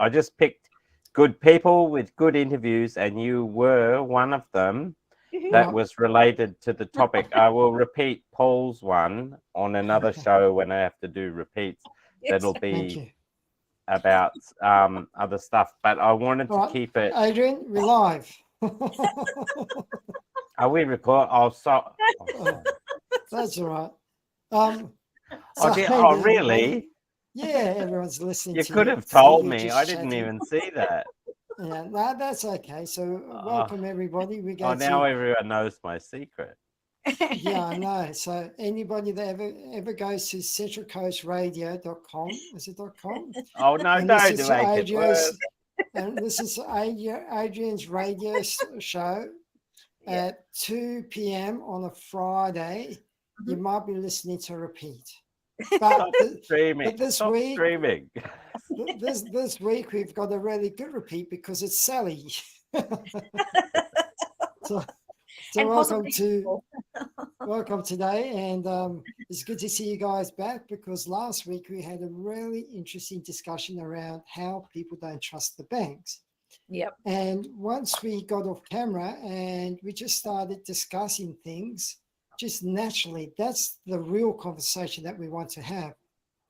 I just picked good people with good interviews, and you were one of them that was related to the topic. I will repeat Paul's one on another show when I have to do repeats. That'll be about other stuff, but I wanted to keep it. Adrian, we're live. Are we record? That's all right. Oh, really? Yeah, everyone's listening. You could have told me. I didn't even see that. Yeah, no, that's okay. So welcome everybody. We go now everyone knows my secret. Yeah, I know. So anybody that ever goes to centralcoastradio.com, is it .com? Oh no, and don't make it worse. And this is Adrian's radio show at 2 p.m. on a Friday. You might be listening to repeat. But this week we've got a really good repeat because it's Sally. so welcome today, and it's good to see you guys back, because last week we had a really interesting discussion around how people don't trust the banks. Yep. And once we got off camera and we just started discussing things, just naturally, that's the real conversation that we want to have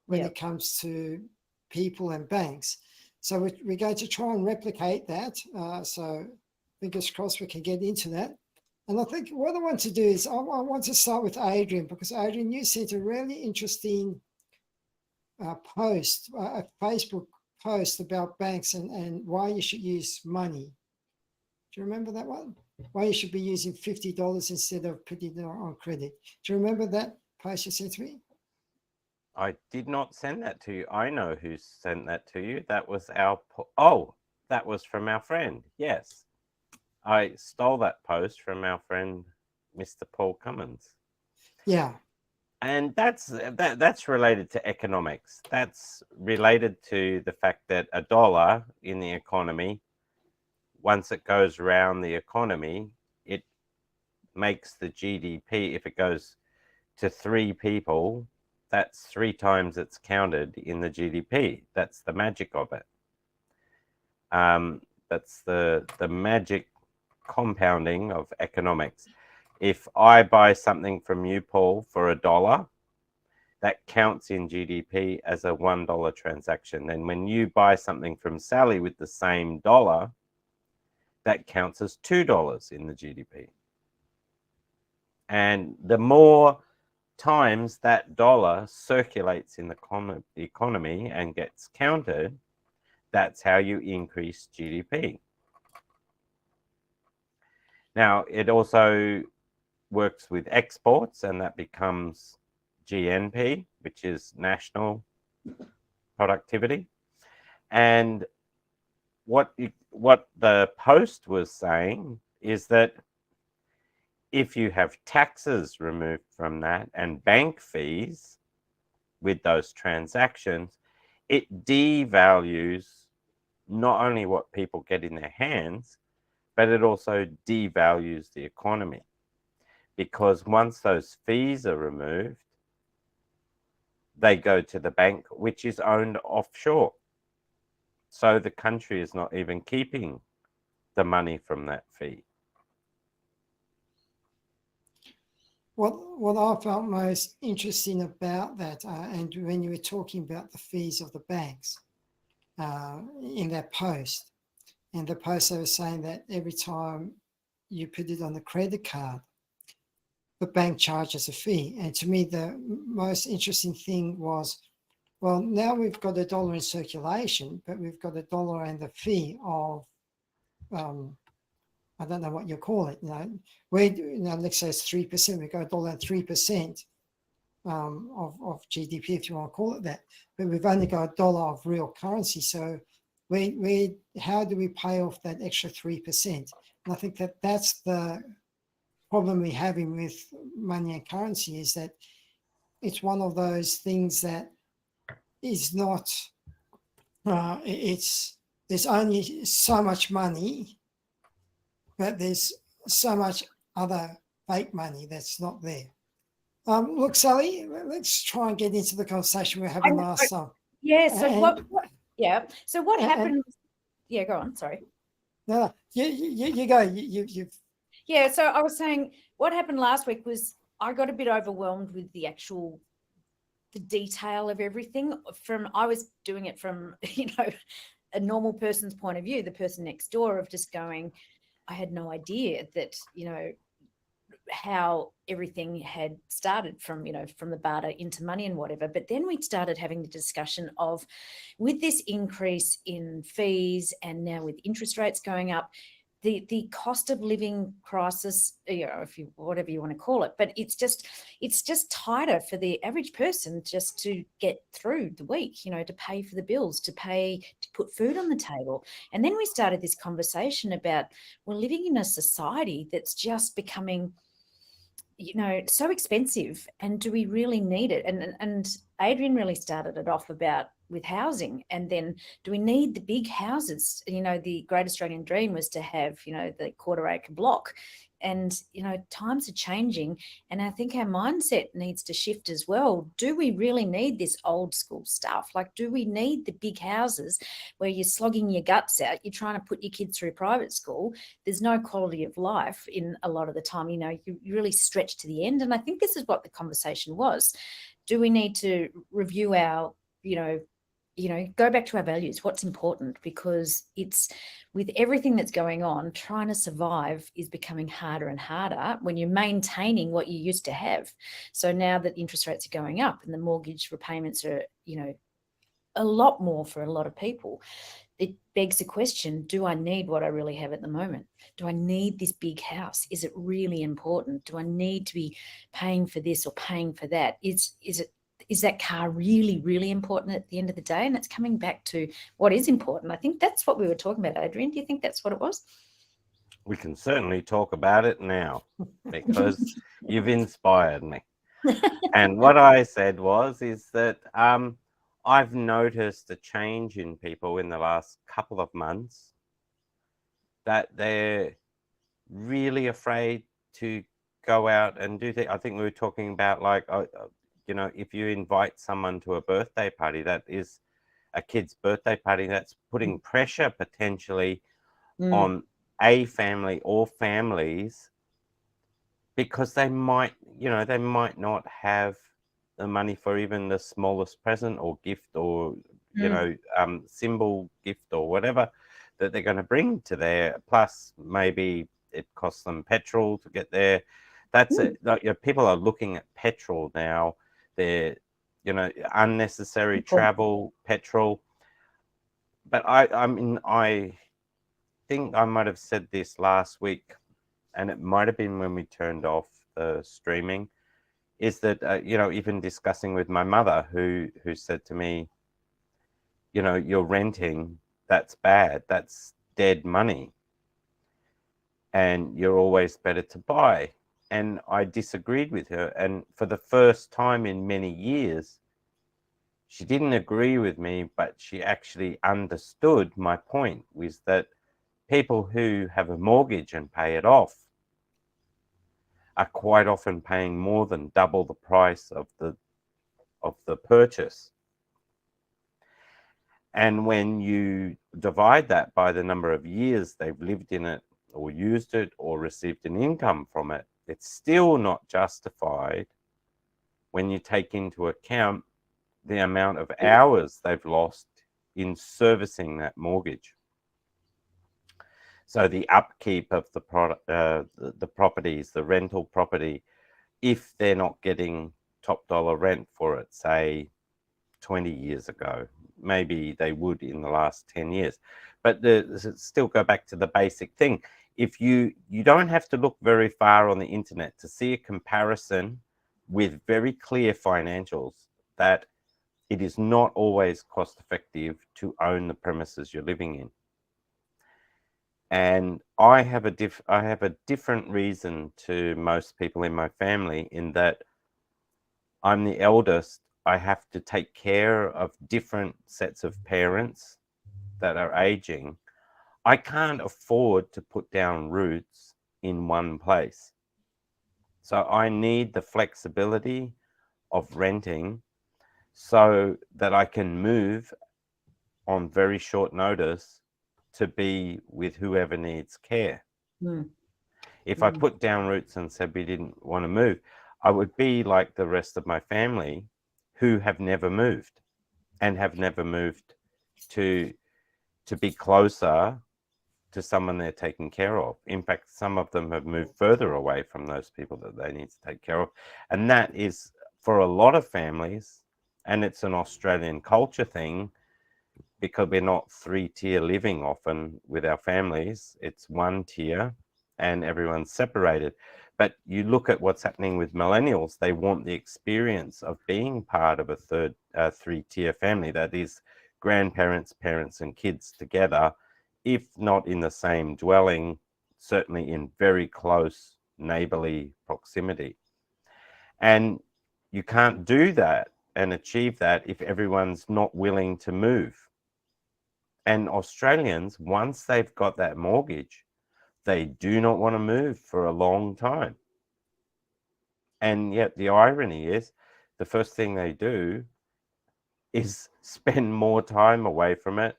when it comes to people and banks. So we're going to try and replicate that. So fingers crossed we can get into that. And I think what I want to do is I want to start with Adrian, because Adrian, you sent a really interesting post, a Facebook post about banks and why you should use money. Do you remember that one? Why you should be using $50 instead of putting it on credit. Do you remember that post you sent to me? I did not send that to you. I know who sent that to you. That was that was from our friend. Yes. I stole that post from our friend, Mr. Paul Cummins. Yeah. And that's related to economics. That's related to the fact that a dollar in the economy, once it goes around the economy, it makes the GDP, if it goes to 3 people, that's 3 times it's counted in the GDP. That's the magic of it. That's the magic compounding of economics. If I buy something from you, Paul, for $1, that counts in GDP as a $1 transaction. And when you buy something from Sally with the same dollar, that counts as $2 in the GDP. And the more times that dollar circulates in the economy and gets counted, that's how you increase GDP. Now, it also works with exports, and that becomes GNP, which is national productivity. And what the post was saying is that if you have taxes removed from that and bank fees with those transactions, it devalues not only what people get in their hands, but it also devalues the economy. Because once those fees are removed, they go to the bank, which is owned offshore. So the country is not even keeping the money from that fee. What I felt most interesting about that, and when you were talking about the fees of the banks in that post, and the post they were saying that every time you put it on the credit card, the bank charges a fee. And to me, the most interesting thing was, well, now we've got $1 in circulation, but we've got $1 and the fee of, I don't know what you call it. Let's say it's 3%. We've got $1 and 3% of GDP, if you want to call it that. But we've only got $1 of real currency. So how do we pay off that extra 3%? And I think that's the problem we're having with money and currency, is that it's one of those things that is not, there's only so much money, but there's so much other fake money that's not there. Look, Sally, let's try and get into the conversation we were having last time. Yeah, so Yeah. So what And- happened? Yeah, go on. Sorry. No, you go. You've Yeah. So I was saying what happened last week was I got a bit overwhelmed with the detail of everything. I was doing it from, a normal person's point of view, the person next door, of just going, I had no idea that, how everything had started from, from the barter into money and whatever. But then we started having the discussion of, with this increase in fees and now with interest rates going up, the cost of living crisis, if you, whatever you want to call it, but it's just tighter for the average person just to get through the week, to pay for the bills, to put food on the table. And then we started this conversation about, we're living in a society that's just becoming, so expensive, and do we really need it? And Adrian really started it off about with housing, and then do we need the big houses? The Great Australian Dream was to have, the quarter-acre block, and times are changing, and I think our mindset needs to shift as well. Do we really need this old school stuff? Like, do we need the big houses where you're slogging your guts out, you're trying to put your kids through private school, there's no quality of life in a lot of the time, you really stretch to the end? And I think this is what the conversation was. Do we need to review our, go back to our values, what's important? Because it's, with everything that's going on, trying to survive is becoming harder and harder when you're maintaining what you used to have. So now that interest rates are going up and the mortgage repayments are, a lot more for a lot of people, it begs the question, do I need what I really have at the moment? Do I need this big house? Is it really important? Do I need to be paying for this or paying for that? Is that car really, really important at the end of the day? And it's coming back to what is important. I think that's what we were talking about, Adrian. Do you think that's what it was? We can certainly talk about it now because you've inspired me. And what I said is that I've noticed a change in people in the last couple of months, that they're really afraid to go out and do things. I think we were talking about, like, if you invite someone to a birthday party, that is a kid's birthday party, that's putting pressure potentially on a family or families, because they might not have the money for even the smallest present or gift, or symbol gift or whatever that they're going to bring to there. Plus maybe it costs them petrol to get there. That's it. Like, people are looking at petrol now. They're, unnecessary travel, petrol. But I think I might have said this last week, and it might have been when we turned off the streaming, is that, even discussing with my mother, who said to me, you're renting, that's bad, that's dead money, and you're always better to buy. And I disagreed with her. And for the first time in many years, she didn't agree with me, but she actually understood my point, was that people who have a mortgage and pay it off are quite often paying more than double the price of the purchase. And when you divide that by the number of years they've lived in it or used it or received an income from it, it's still not justified when you take into account the amount of hours they've lost in servicing that mortgage. So the upkeep of the properties, the rental property, if they're not getting top dollar rent for it, say 20 years ago, maybe they would in the last 10 years. But still go back to the basic thing. If you don't have to look very far on the internet to see a comparison with very clear financials, that it is not always cost effective to own the premises you're living in. And I have a different reason to most people in my family, in that I'm the eldest. I have to take care of different sets of parents that are aging. I can't afford to put down roots in one place. So I need the flexibility of renting so that I can move on very short notice to be with whoever needs care. If I put down roots and said we didn't want to move, I would be like the rest of my family who have never moved and have never moved to be closer to someone they're taking care of. In fact, some of them have moved further away from those people that they need to take care of. And that is, for a lot of families, and it's an Australian culture thing, because we're not 3-tier living often with our families. It's 1 tier and everyone's separated. But you look at what's happening with millennials, they want the experience of being part of a 3-tier family. That is grandparents, parents and kids together, if not in the same dwelling, certainly in very close neighborly proximity. And you can't do that and achieve that if everyone's not willing to move. And Australians, once they've got that mortgage, they do not want to move for a long time. And yet the irony is, the first thing they do is spend more time away from it,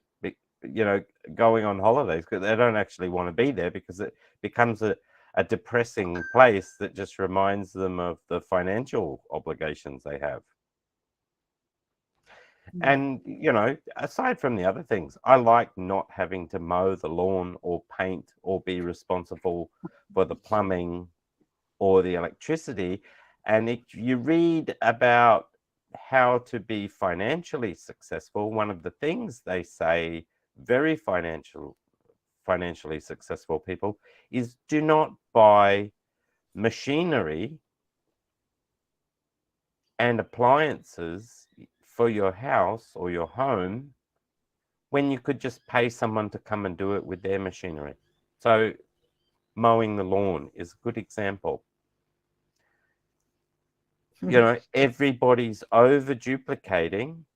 going on holidays, because they don't actually want to be there, because it becomes a depressing place that just reminds them of the financial obligations they have. And, aside from the other things, I like not having to mow the lawn or paint or be responsible for the plumbing or the electricity. And if you read about how to be financially successful, one of the things they say very financially successful people is, do not buy machinery and appliances for your house or your home when you could just pay someone to come and do it with their machinery. So mowing the lawn is a good example. Everybody's over duplicating.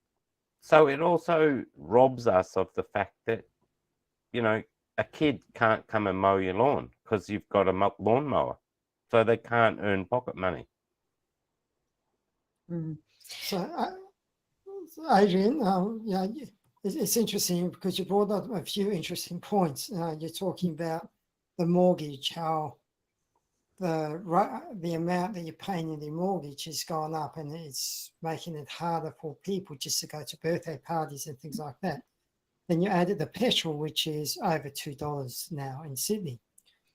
So it also robs us of the fact that, a kid can't come and mow your lawn because you've got a lawnmower. So they can't earn pocket money. So, Adrian, it's interesting because you brought up a few interesting points. You're talking about the mortgage, how the amount that you're paying in the mortgage has gone up, and it's making it harder for people just to go to birthday parties and things like that. Then you added the petrol, which is over $2 now in Sydney,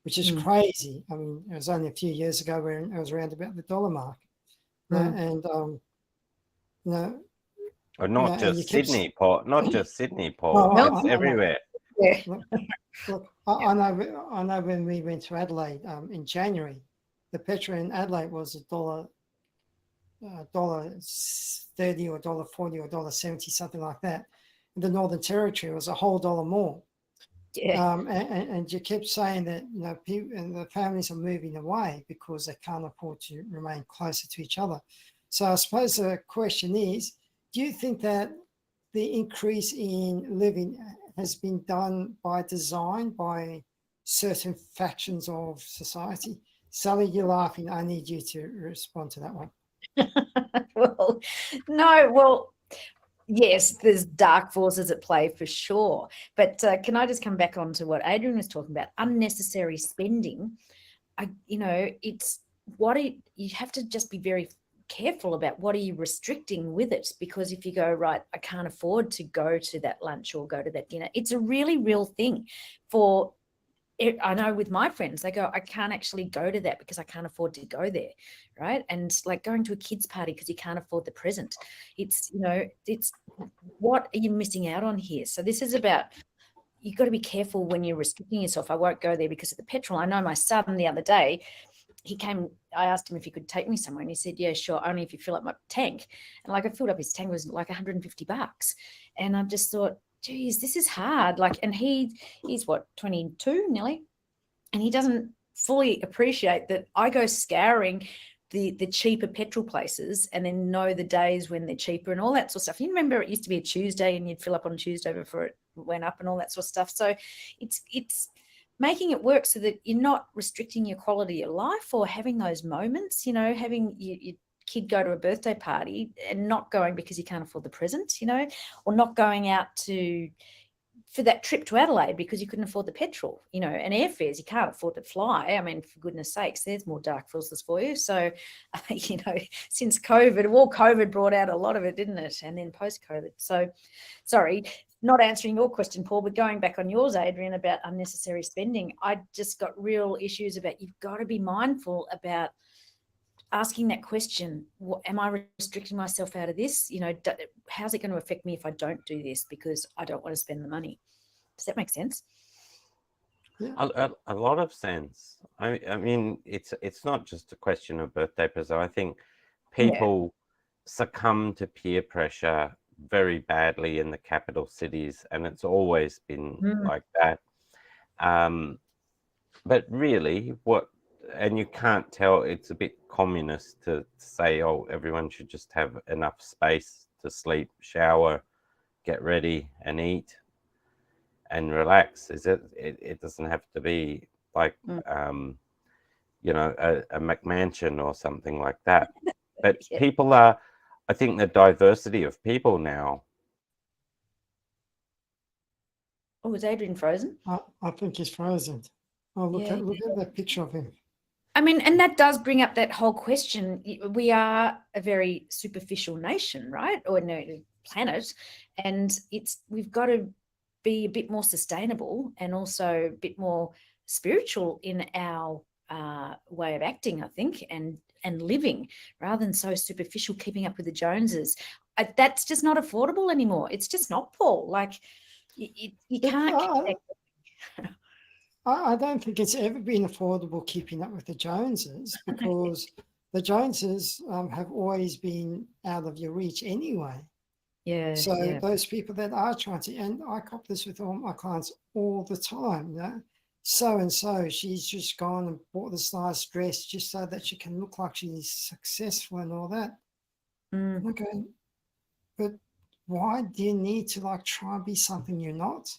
which is crazy. I mean, it was only a few years ago where it was around about the $1 mark. Not just Sydney, Paul. Not just Sydney, Paul. It's everywhere. Look, I know when we went to Adelaide in January, the petrol in Adelaide was $1.30 or $1.40 or $1.70, something like that. In the Northern Territory, it was a whole $1 more. And you kept saying that people and the families are moving away because they can't afford to remain closer to each other. So I suppose the question is, do you think that the increase in living has been done by design by certain factions of society? Sally, you're laughing. I need you to respond to that one. Yes, there's dark forces at play for sure. But can I just come back on to what Adrian was talking about? Unnecessary spending. It's you have to just be very careful about what are you restricting with it, because if you go, right, I can't afford to go to that lunch or go to that dinner, it's a really real thing. I know with my friends, they go, I can't actually go to that because I can't afford to go there, right? And like going to a kid's party because you can't afford the present. It's what are you missing out on here? So this is about, you've got to be careful when you're restricting yourself. I won't go there because of the petrol. I know my son the other day, he came, I asked him if he could take me somewhere, and he said, yeah, sure, only if you fill up my tank. And like I filled up his tank, it was like $150. And I just thought, geez, this is hard. And he's what, 22 nearly, and he doesn't fully appreciate that I go scouring the cheaper petrol places and then know the days when they're cheaper and all that sort of stuff. You remember it used to be a Tuesday and you'd fill up on Tuesday before it went up and all that sort of stuff. So it's making it work so that you're not restricting your quality of life or having those moments, having your kid go to a birthday party and not going because you can't afford the present, or not going out for that trip to Adelaide because you couldn't afford the petrol, and airfares, you can't afford to fly. I mean, for goodness sakes, there's more dark forces for you. So, since COVID brought out a lot of it, didn't it? And then post-COVID. So, sorry, not answering your question, Paul, but going back on yours, Adrian, about unnecessary spending, I just got real issues about you've got to be mindful about asking that question. Am I restricting myself out of this? How's it going to affect me if I don't do this because I don't want to spend the money? Does that make sense? Yeah. A lot of sense. I mean, it's not just a question of birthday present. I think people succumb to peer pressure very badly in the capital cities, and it's always been like that. But really, and you can't tell, it's a bit communist to say, oh, everyone should just have enough space to sleep, shower, get ready and eat and relax. It doesn't have to be like a McMansion or something like that. But people I think the diversity of people now. Oh, is Adrian frozen? I think he's frozen. Oh, look at that picture of him. I mean, and that does bring up that whole question. We are a very superficial nation, right? Or no, planet. And we've got to be a bit more sustainable and also a bit more spiritual in our way of acting, I think, and living, rather than so superficial, keeping up with the Joneses. That's just not affordable anymore. It's just not, Paul. Like, you can't... I don't think it's ever been affordable keeping up with the Joneses, because the Joneses have always been out of your reach anyway. Yeah. So those people that are trying to, and I cop this with all my clients all the time, so-and-so, she's just gone and bought this nice dress just so that she can look like she's successful and all that. Okay, but why do you need to try and be something you're not?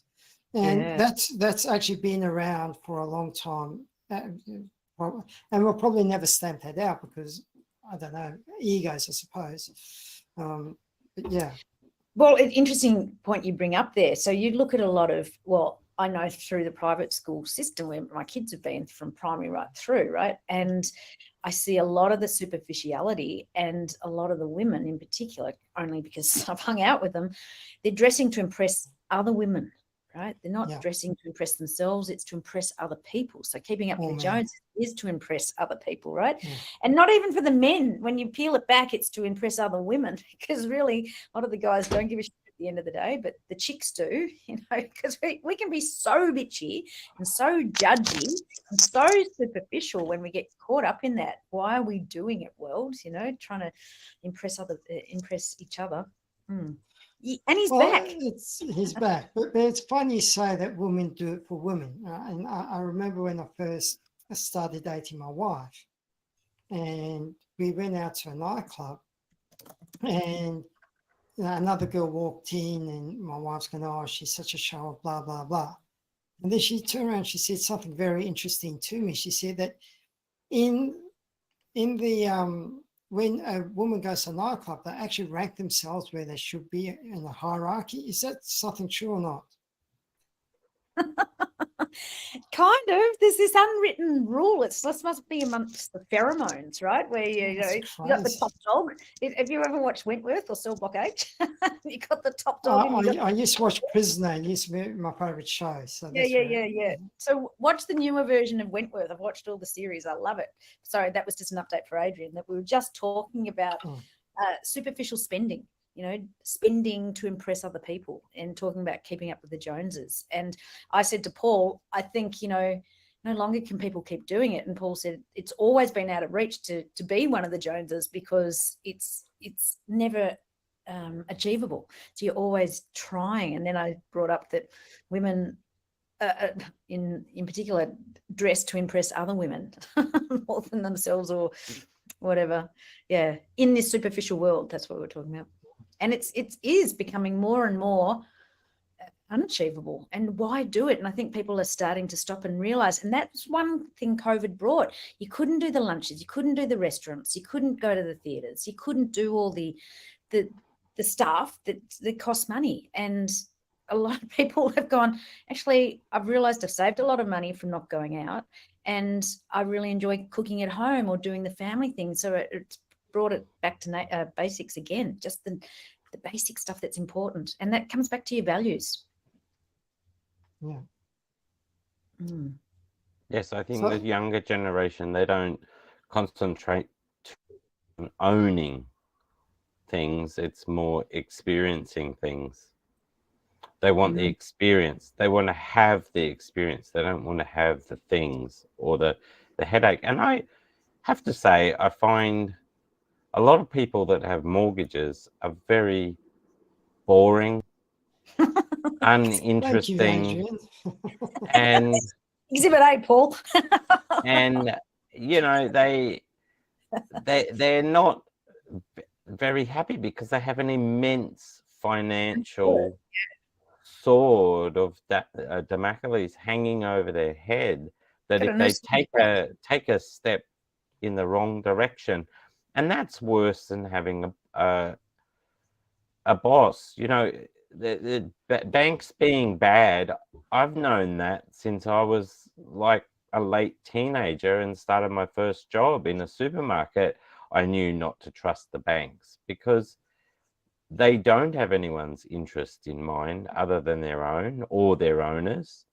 And that's actually been around for a long time. And we'll probably never stamp that out because, I don't know, egos, I suppose. But yeah. Well, an interesting point you bring up there. So you look at a lot of, I know through the private school system where my kids have been from primary right through, right? And I see a lot of the superficiality, and a lot of the women in particular, only because I've hung out with them, they're dressing to impress other women. Right? They're not dressing to impress themselves, it's to impress other people. So keeping up with the Joneses is to impress other people, right? Yeah. And not even for the men. When you peel it back, it's to impress other women, because really a lot of the guys don't give a shit at the end of the day, but the chicks do, because we can be so bitchy and so judgy and so superficial when we get caught up in that. Why are we doing it, world? Trying to impress each other. And he's back. He's back. But it's funny you say that women do it for women. And I remember when I first started dating my wife, and we went out to a nightclub, and another girl walked in, and my wife's going, oh, she's such a show, blah, blah, blah. And then she turned around, she said something very interesting to me. She said that in the when a woman goes to a nightclub, they actually rank themselves where they should be in a hierarchy. Is that something true or not? Kind of. There's this unwritten rule. This must be amongst the pheromones, right? Where you got the top dog. Have you ever watched Wentworth or Cell Block H? You got the top dog. I used to watch Prisoner. It used to be my favourite show. So yeah. So watch the newer version of Wentworth. I've watched all the series. I love it. Sorry, that was just an update for Adrian. That we were just talking about superficial spending. Spending to impress other people, and talking about keeping up with the Joneses. And I said to Paul, I think, no longer can people keep doing it. And Paul said, it's always been out of reach to be one of the Joneses, because it's never achievable. So you're always trying. And then I brought up that women, in particular, dress to impress other women more than themselves or whatever. Yeah. In this superficial world, that's what we're talking about. And it is becoming more and more unachievable. And why do it? And I think people are starting to stop and realize, and that's one thing COVID brought. You couldn't do the lunches, you couldn't do the restaurants, you couldn't go to the theaters, you couldn't do all the stuff that costs money. And a lot of people have gone, actually, I've realized I've saved a lot of money from not going out, and I really enjoy cooking at home or doing the family thing. So it's brought it back to basics again, just the basic stuff that's important. And that comes back to your values. Yeah. Mm. Yes, I think So- the younger generation, they don't concentrate on owning things. It's more experiencing things. They want the experience. They want to have the experience. They don't want to have the things or the headache. And I have to say, I find a lot of people that have mortgages are very boring, Thank you, uninteresting, Adrian. and Exhibit A, Paul. and you know they're not very happy because they have an immense financial sword of Damocles hanging over their head, that if they take a step in the wrong direction, and that's worse than having a boss. You know, the banks being bad, I've known that since I was like a late teenager and started my first job in a supermarket. I knew not to trust the banks because they don't have anyone's interest in mind other than their own or their owners.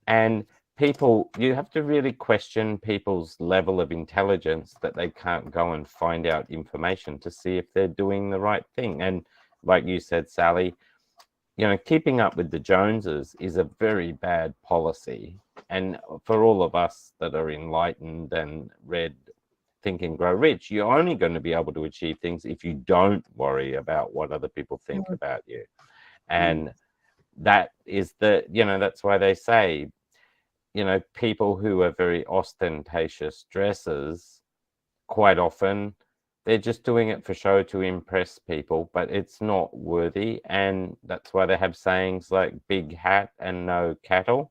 And people, you have to really question people's level of intelligence, that they can't go and find out information to see if they're doing the right thing. And like you said, Sally, you know, keeping up with the Joneses is a very bad policy. And for all of us that are enlightened and read Think and Grow Rich, you're only going to be able to achieve things if you don't worry about what other people think about you. And that is that's why they say, you know, people who are very ostentatious dressers, quite often they're just doing it for show to impress people, but it's not worthy. And that's why they have sayings like big hat and no cattle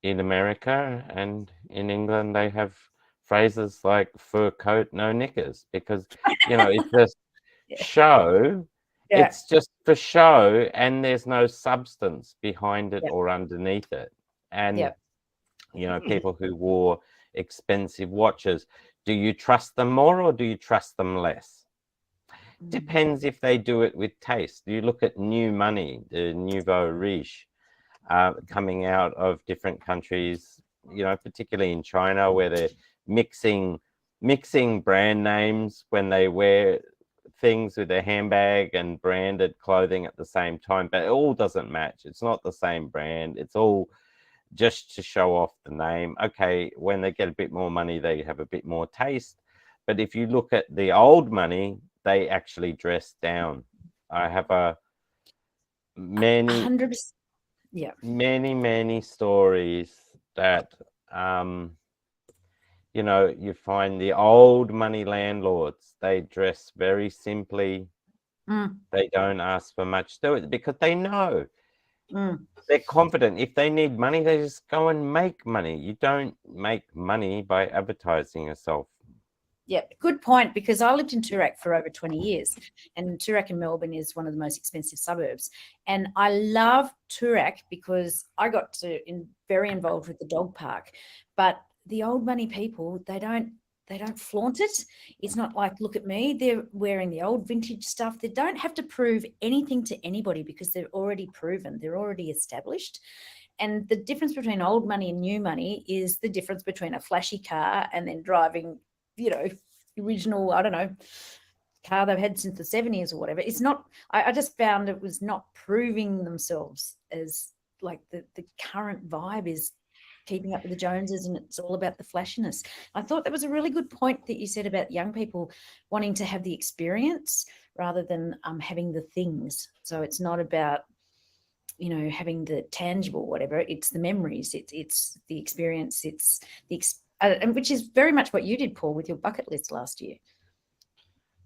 in America, and in England they have phrases like fur coat, no knickers, because, you know, it's just show. Yeah. It's just for show, and there's no substance behind it or underneath it. And, you know, people who wore expensive watches, do you trust them more or do you trust them less? Depends if they do it with taste. You look at new money, the nouveau riche, coming out of different countries, you know, particularly in China, where they're mixing brand names when they wear things with their handbag and branded clothing at the same time, but it all doesn't match. It's not the same brand. It's all just to show off the name. Okay, when they get a bit more money, they have a bit more taste. But if you look at the old money, they actually dress down. I have many 100%. many stories that you know, you find the old money landlords, they dress very simply. They don't ask for much to it because they know, they're confident. If they need money, they just go and make money. You don't make money by advertising yourself. Yeah, good point, because I lived in Toorak for over 20 years, and Toorak in Melbourne is one of the most expensive suburbs. And I love Toorak because I got very involved with the dog park. But the old money people, they don't flaunt it. It's not like, look at me, they're wearing the old vintage stuff. They don't have to prove anything to anybody because they're already proven, they're already established. And the difference between old money and new money is the difference between a flashy car and then driving, you know, original, I don't know, car they've had since the 70s or whatever. It's not, I just found it was not proving themselves as like the current vibe is keeping up with the Joneses, and it's all about the flashiness. I thought that was a really good point that you said about young people wanting to have the experience rather than having the things. So it's not about, you know, having the tangible, whatever. It's the memories. It's the experience. It's and which is very much what you did, Paul, with your bucket list last year.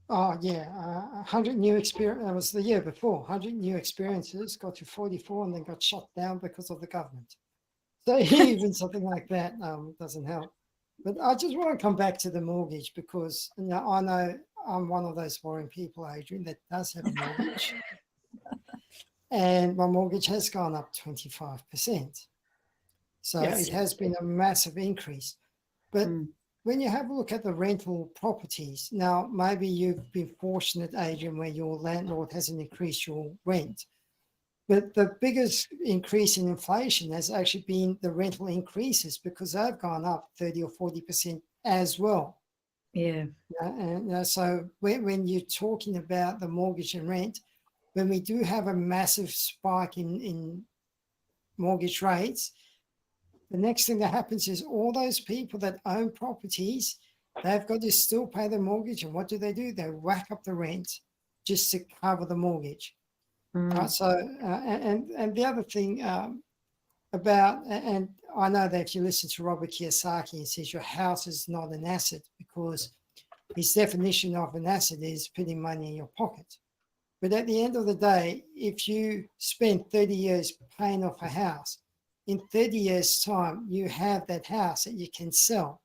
Oh yeah, 100 new experience. That was the year before. 100 new experiences got to 44 and then got shut down because of the government. So even something like that doesn't help. But I just want to come back to the mortgage because I know I'm one of those boring people, Adrian, that does have a mortgage, and my mortgage has gone up 25%. So Yes. it has been a massive increase. But Mm. when you have a look at the rental properties, now maybe you've been fortunate, Adrian, where your landlord hasn't increased your rent. But the biggest increase in inflation has actually been the rental increases because they've gone up 30 or 40% as well. Yeah. And so when you're talking about the mortgage and rent, when we do have a massive spike in mortgage rates, the next thing that happens is all those people that own properties, they've got to still pay the mortgage. And what do? They whack up the rent just to cover the mortgage. Mm. So, and the other thing about, and I know that if you listen to Robert Kiyosaki, he says your house is not an asset because his definition of an asset is putting money in your pocket. But at the end of the day, if you spend 30 years paying off a house, in 30 years' time, you have that house that you can sell.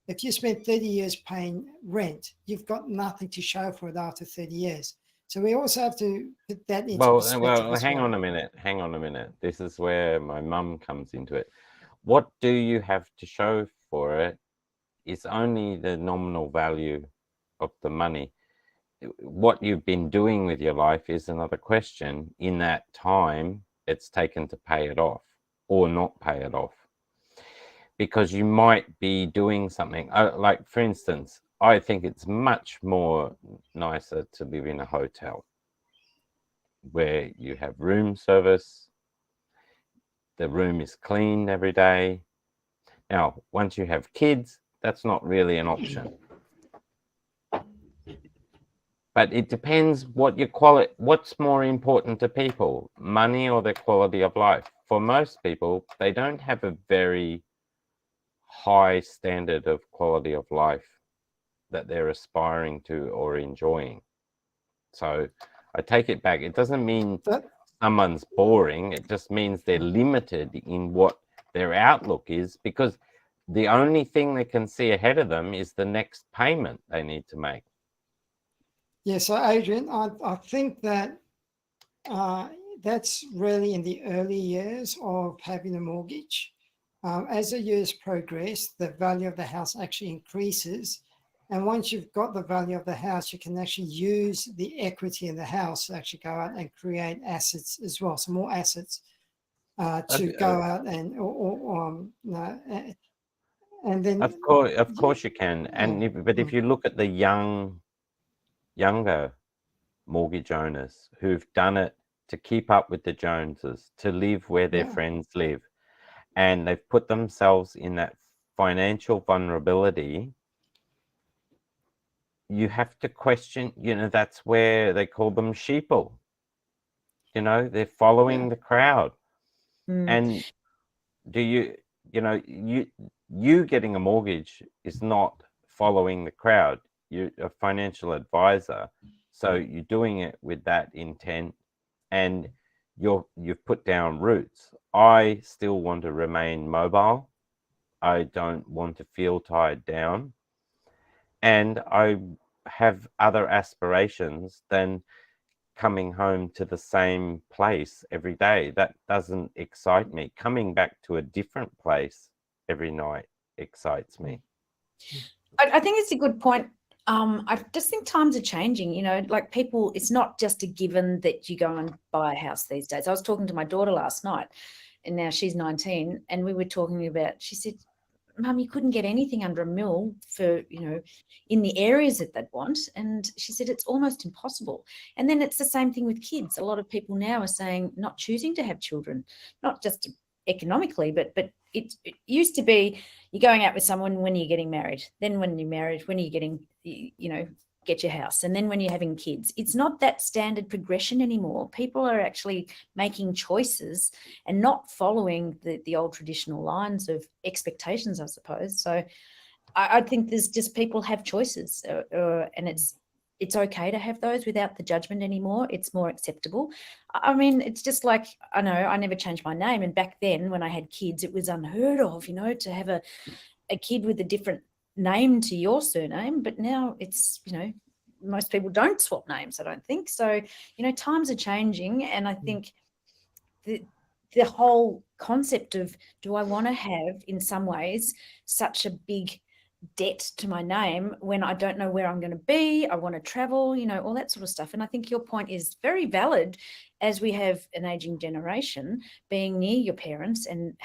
If you spend 30 years paying rent, you've got nothing to show for it after 30 years. So we also have to put that into perspective as hang well. on a minute. Hang on a minute. This is where my mum comes into it. What do you have to show for it is only the nominal value of the money. What you've been doing with your life is another question in that time it's taken to pay it off or not pay it off. Because you might be doing something like, for instance, I think it's much more nicer to live in a hotel where you have room service, the room is cleaned every day. Now, once you have kids, that's not really an option. But it depends what your quality, what's more important to people, money or their quality of life. For most people, they don't have a very high standard of quality of life that they're aspiring to or enjoying. So I take it back. It doesn't mean someone's boring. It just means they're limited in what their outlook is, because the only thing they can see ahead of them is the next payment they need to make. Yeah, so Adrian, I think that that's really in the early years of having a mortgage. As the years progress, the value of the house actually increases. And once you've got the value of the house, you can actually use the equity in the house to actually go out and create assets as well. So more assets to go out and, and then. Of course you can. And but if you look at the younger mortgage owners who've done it to keep up with the Joneses, to live where their friends live, and they've put themselves in that financial vulnerability, you have to question, that's where they call them sheeple. They're following the crowd. And do you getting a mortgage is not following the crowd. You're a financial advisor, so you're doing it with that intent, and you've put down roots. I still want to remain mobile. I don't want to feel tied down, and I have other aspirations than coming home to the same place every day. That doesn't excite me. Coming back to a different place every night excites me. I think it's a good point. I just think times are changing, like people, it's not just a given that you go and buy a house these days. I was talking to my daughter last night, and now she's 19, and we were talking about, she said, Mum, you couldn't get anything under $1 million for, in the areas that they'd want. And she said, it's almost impossible. And then it's the same thing with kids. A lot of people now are saying not choosing to have children, not just economically, but it used to be you're going out with someone when you're getting married. Then when you're married, when are you getting, get your house, and then when you're having kids. It's not that standard progression anymore. People are actually making choices and not following the old traditional lines of expectations, I suppose. So I think there's just people have choices, and it's it's okay to have those without the judgment anymore. It's more acceptable. I mean, it's just like, I know I never changed my name. And back then when I had kids, it was unheard of, you know, to have a kid with a different name to your surname. But now it's, you know, most people don't swap names, I don't think. So, you know, times are changing. And I think the whole concept of, do I want to have, in some ways, such a big debt to my name when I don't know where I'm going to be, I want to travel, you know, all that sort of stuff. And I think your point is very valid, as we have an aging generation, being near your parents and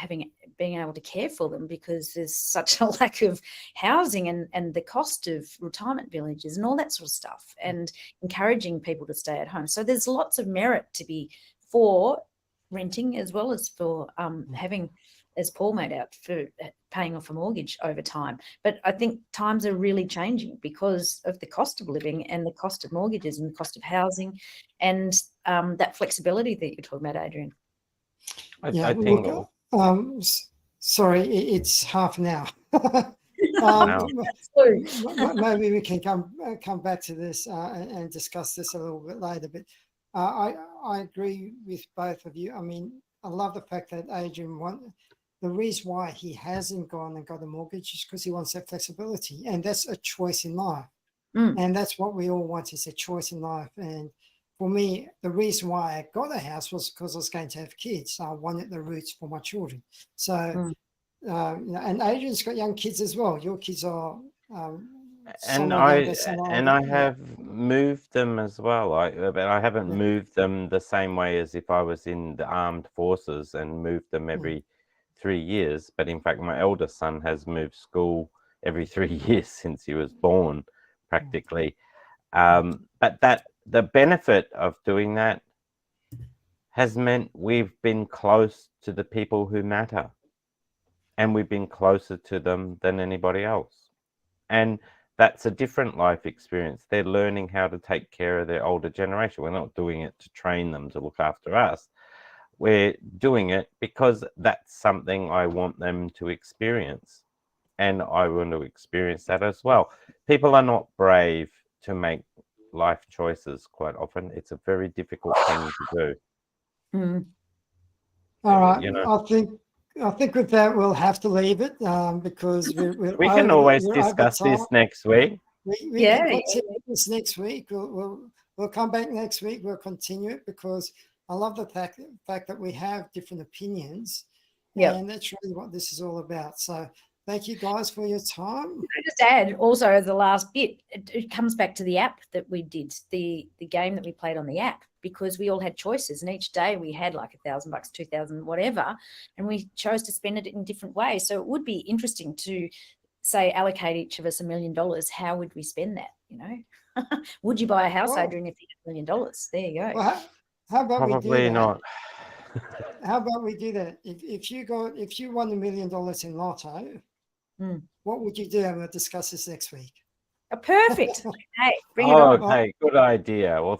being able to care for them, because there's such a lack of housing and the cost of retirement villages and all that sort of stuff, and encouraging people to stay at home. So there's lots of merit to be for renting as well as for having, as Paul made out, for paying off a mortgage over time. But I think times are really changing because of the cost of living and the cost of mortgages and the cost of housing, and that flexibility that you're talking about, Adrian. Yeah, I think. Sorry, it's half an hour. Wow. Maybe we can come back to this and discuss this a little bit later. But I agree with both of you. I mean, I love the fact that Adrian the reason why he hasn't gone and got a mortgage is because he wants that flexibility, and that's a choice in life. And that's what we all want, is a choice in life. And for me, the reason why I got a house was because I was going to have kids. I wanted the roots for my children. So, you know, and Adrian's got young kids as well. Your kids are And I have moved them as well. But I haven't moved them the same way as if I was in the armed forces and moved them every 3 years. But in fact, my eldest son has moved school every 3 years since he was born, practically. But the benefit of doing that has meant we've been close to the people who matter, and we've been closer to them than anybody else. And that's a different life experience. They're learning how to take care of their older generation. We're not doing it to train them to look after us. We're doing it because that's something I want them to experience, and I want to experience that as well. People are not brave to make life choices quite often. It's a very difficult thing to do. All right. You know, I think with that we'll have to leave it because we can always discuss this next week. We can continue this next week. We'll come back next week. We'll continue it because I love the fact that we have different opinions, and that's really what this is all about. So thank you guys for your time. Can I just add also, as the last bit, it comes back to the app that we did, the game that we played on the app, because we all had choices, and each day we had like $1,000, 2,000, whatever, and we chose to spend it in different ways. So it would be interesting to say, allocate each of us $1 million. How would we spend that? You know, would you buy a house, Adrian, if you had $1 million? There you go. Well, how about Probably we do that? not. How about we do that? If you won $1 million in lotto, what would you do? And we'll discuss this next week. Perfect. Hey, bring it on. Okay, good idea. Well,